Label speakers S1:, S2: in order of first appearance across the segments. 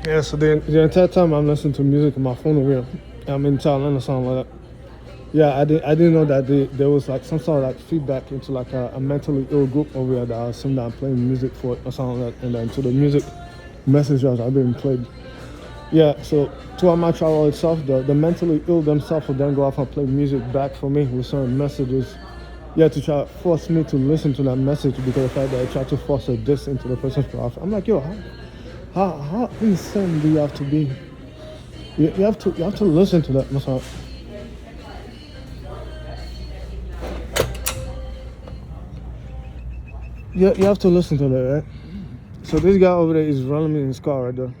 S1: Yeah, so the entire time I'm listening to music on my phone over here, I'm in Thailand or something like that. Yeah, I didn't know that there was like some sort of like feedback into like a mentally ill group over here that I assumed I'm playing music for or something like that. And then to the music messages I've been played. Yeah, so throughout my travel itself, the mentally ill themselves will then go off and play music back for me with certain messages. Yeah, to try to force me to listen to that message because of the fact that I try to force a diss into the person's profile. I'm like, yo, how insane do you have to be? You have to listen to that myself. You have to listen to that, right? So this guy over there is running me in his car right there.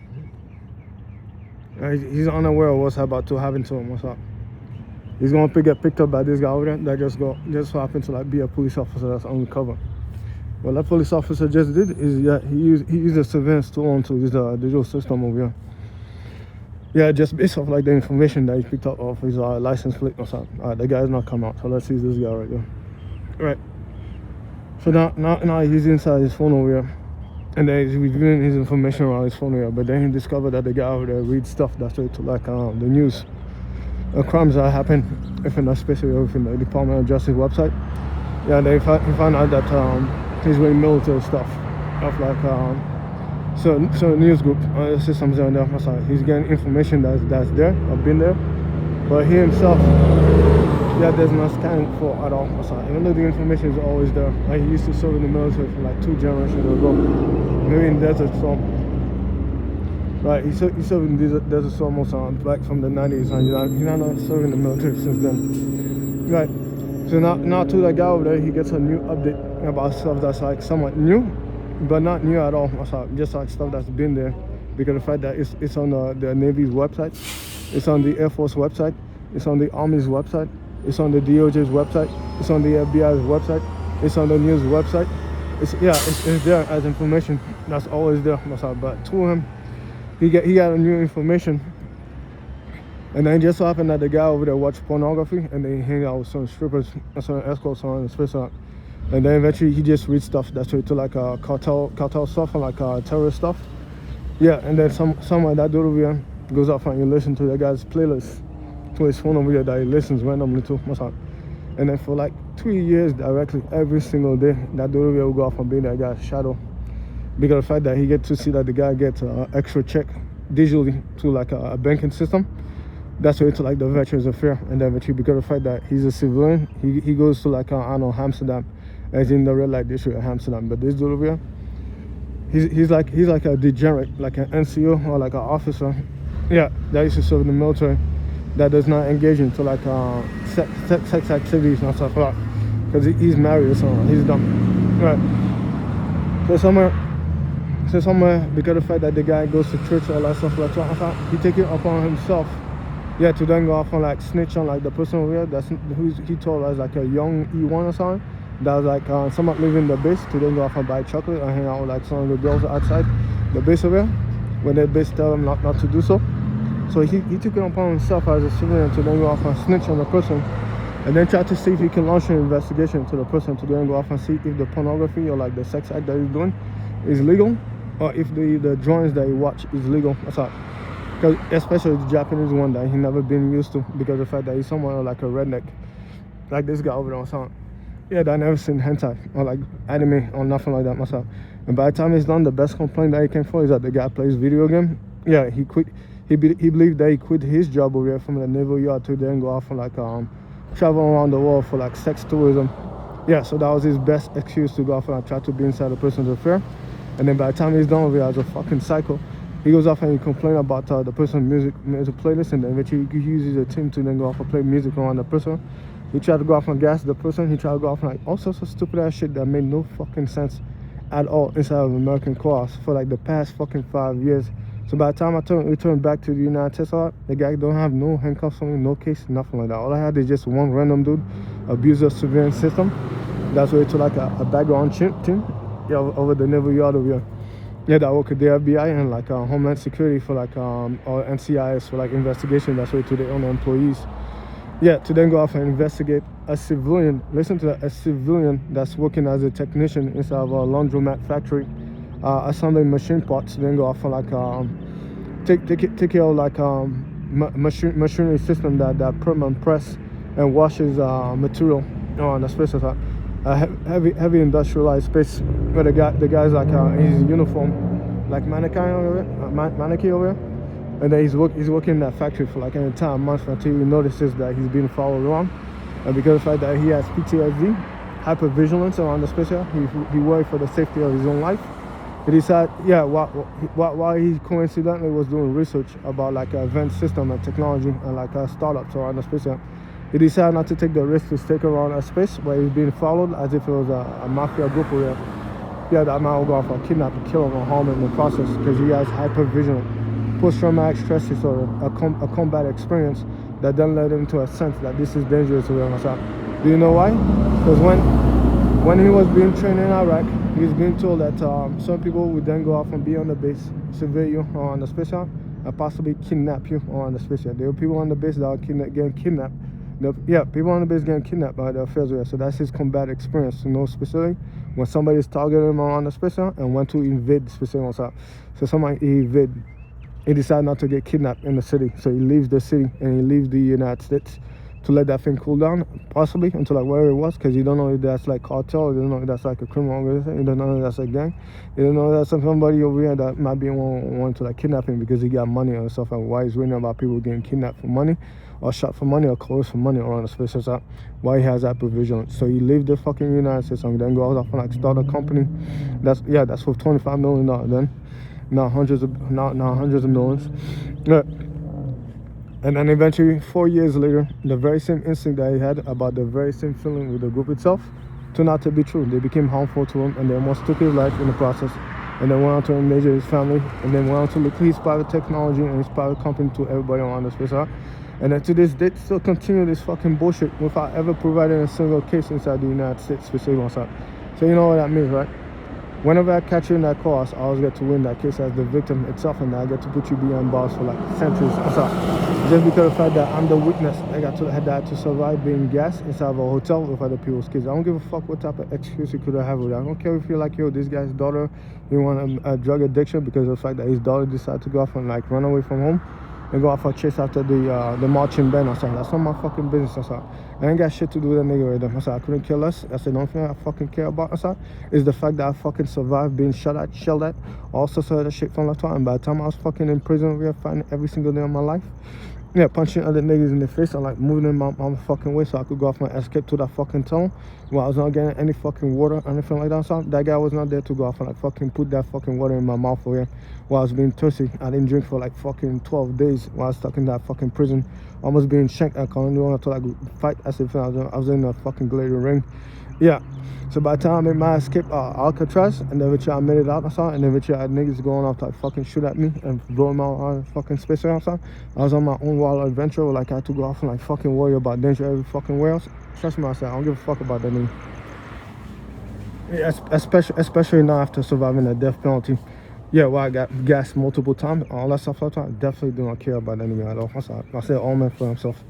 S1: He's unaware of what's about to happen to him. What's up? He's gonna get picked up by this guy over there that just so happened to like be a police officer that's undercover. What that police officer just did is he used a surveillance tool onto his digital system over here. Yeah, just based off like the information that he picked up off his license plate or something. Alright, the guy's not come out, so let's see this guy right there. Right. So now he's inside his phone over here. And then he's reviewing his information around his phone here. But then he discovered that the guy over there reads stuff that's related to like the news. Crimes that happen within the specifically within the Department of Justice website. Yeah, they found out that he's reading military stuff of like so news group systems on there. He's getting information that's there or been there, but he himself, yeah, there's no scanning for at all. Even though the information is always there. Like he used to serve in the military for like 2 generations ago, maybe in Desert Storm. Right, he served in Desert Storm also back from the 90s, and he's not serving the military since then. Right, so now to that guy over there, he gets a new update about stuff that's like somewhat new, but not new at all. Just like stuff that's been there, because the fact that it's on the Navy's website, it's on the Air Force website, it's on the Army's website, it's on the DOJ's website, it's on the FBI's website, it's on the news website. It's there as information that's always there. But to him, he got a new information, and then it just so happened that the guy over there watched pornography, and then he hang out with some strippers and some escorts on the space out. And then eventually he just reads stuff that's related to like cartel stuff and like terrorist stuff. Yeah, and then someone that dude over here goes off and you listen to the guy's playlist to his phone over here that he listens randomly to. And then for like 3 years directly, every single day, that dude over here will go off and be that guy's shadow. Because of the fact that he gets to see that the guy gets an extra check digitally to like a banking system. That's why it's like the Veterans Affairs. And then eventually, because of the fact that he's a civilian, he goes to like, I don't know, Amsterdam, as in the red light district of Amsterdam. But this dude over here, he's like a degenerate, like an NCO or like an officer, yeah, that used to serve in the military, that does not engage into like sex activities and stuff like that, because he's married or something. He's dumb, right? So somewhere, because of the fact that the guy goes to church or all that stuff like that, he take it upon himself, yeah, to then go off and like snitch on like the person over here that's who he told as like a young E1 or something. That was like someone living the base, to then go off and buy chocolate and hang out with like some of the girls outside the base over here when their base tell him not to do so. So he took it upon himself as a civilian to then go off and snitch on the person, and then try to see if he can launch an investigation to the person to then go off and see if the pornography or like the sex act that he's doing is legal, or if the drawings that he watch is legal. That's all. Because especially the Japanese one that he never been used to, because of the fact that he's someone like a redneck, like this guy over there or something. Yeah, that I never seen hentai or like anime or nothing like that myself. And by the time he's done, the best complaint that he came for is that the guy plays video game. Yeah, he quit. He believed that he quit his job over here from the naval yard to then go off and like travel around the world for like sex tourism. Yeah, so that was his best excuse to go off and try to be inside a person's affair. And then by the time he's done with it as a fucking psycho, he goes off and he complains about the person's music playlist, and then eventually he uses a team to then go off and play music around the person. He tried to go off and gas the person. He tried to go off and like all sorts of stupid ass shit that made no fucking sense at all inside of American courts for like the past fucking 5 years. So by the time I returned back to the United States, the guy don't have no handcuffs on me, no case, nothing like that. All I had is just one random dude abuse the surveillance system. That's why it's like a background team, yeah, over the naval yard over here. Yeah, that work with the FBI and like Homeland Security for like or NCIS for like investigation. That's why to their own employees. Yeah, to then go off and investigate a civilian. Listen to that, a civilian that's working as a technician inside of a laundromat factory, assembling machine parts. Then go off and like take care of like machinery system that prim and press and washes material on the space. Heavy industrialized space where the guy's like he's in uniform, like mannequin over here, and then he's working in that factory for like an entire month until he notices that he's being followed around, and because of the fact that he has PTSD, hypervigilance around the space, he worried for the safety of his own life. He decided, while he coincidentally was doing research about like advanced system and technology and like startups around the space, he decided not to take the risk to stick around a space where he's being followed as if it was a mafia group where that man will go off and kidnap and kill him or harm him in the process because he has hypervigilant post-traumatic stress disorder, a combat experience that then led him to a sense that this is dangerous to him. Do you know why? Because when he was being trained in Iraq, he was being told that some people would then go off and be on the base, survey you on the space and possibly kidnap you on the space. There were people on the base that were getting kidnapped. People on the base getting kidnapped by the affairs. So that's his combat experience to know specifically when somebody's targeting him on the space and when to invade specifically. So somebody he decided not to get kidnapped in the city. So he leaves the city and he leaves the United States to let that thing cool down, possibly until like wherever it was, because you don't know if that's like cartel, you don't know if that's like a criminal organization, you don't know if that's a gang, you don't know if that's somebody over here that might be wanting to like kidnap him because he got money or stuff, and why he's reading about people getting kidnapped for money or shot for money or closed for money around the space. That's why he has that provision. So he leaves the fucking United States and then goes off and like start a company that's for $25 million then, not hundreds of millions. And then eventually, 4 years later, the very same instinct that he had about the very same feeling with the group itself turned out to be true. They became harmful to him and they almost took his life in the process. And then went on to endanger his family, and then went on to look his private technology and his private company to everybody around the space. And then to this date, still continue this fucking bullshit without ever providing a single case inside the United States specifically. So you know what that means, right? Whenever I catch you in that cause, I always get to win that case as the victim itself, and I get to put you behind bars for like centuries. Just because of the fact that I'm the witness, I had to survive being gassed inside of a hotel with other people's kids. I don't give a fuck what type of excuse you could have with that. I don't care if you're like, yo, this guy's daughter, he want a drug addiction because of the fact that his daughter decided to go off and like run away from home and go off and chase after the marching band or something. That's not my fucking business. I ain't got shit to do with that nigga right there. I couldn't kill us. I said, the only thing I fucking care about is the fact that I fucking survived being shot at, shelled at, all sorts of other shit from that time. And by the time I was fucking in prison, we were fighting every single day of my life. Punching other niggas in the face and like moving in my fucking way so I could go off and escape to that fucking tunnel while I was not getting any fucking water or anything like that. So that guy was not there to go off and like fucking put that fucking water in my mouth for him while I was being thirsty. I didn't drink for like fucking 12 days while I was stuck in that fucking prison, almost being shanked. I couldn't do to like fight as if I was in a fucking gladiator ring. So by the time I made my escape Alcatraz, and then I made it out, and then I had niggas going off to like fucking shoot at me and blowing my fucking space around, I was on my own wild adventure where like I had to go off and like fucking worry about danger every fucking way else. Trust me, I said I don't give a fuck about that nigga. Especially now after surviving a death penalty. I got gassed multiple times, all that stuff like that. I definitely do not care about that nigga at all. I said all men for himself.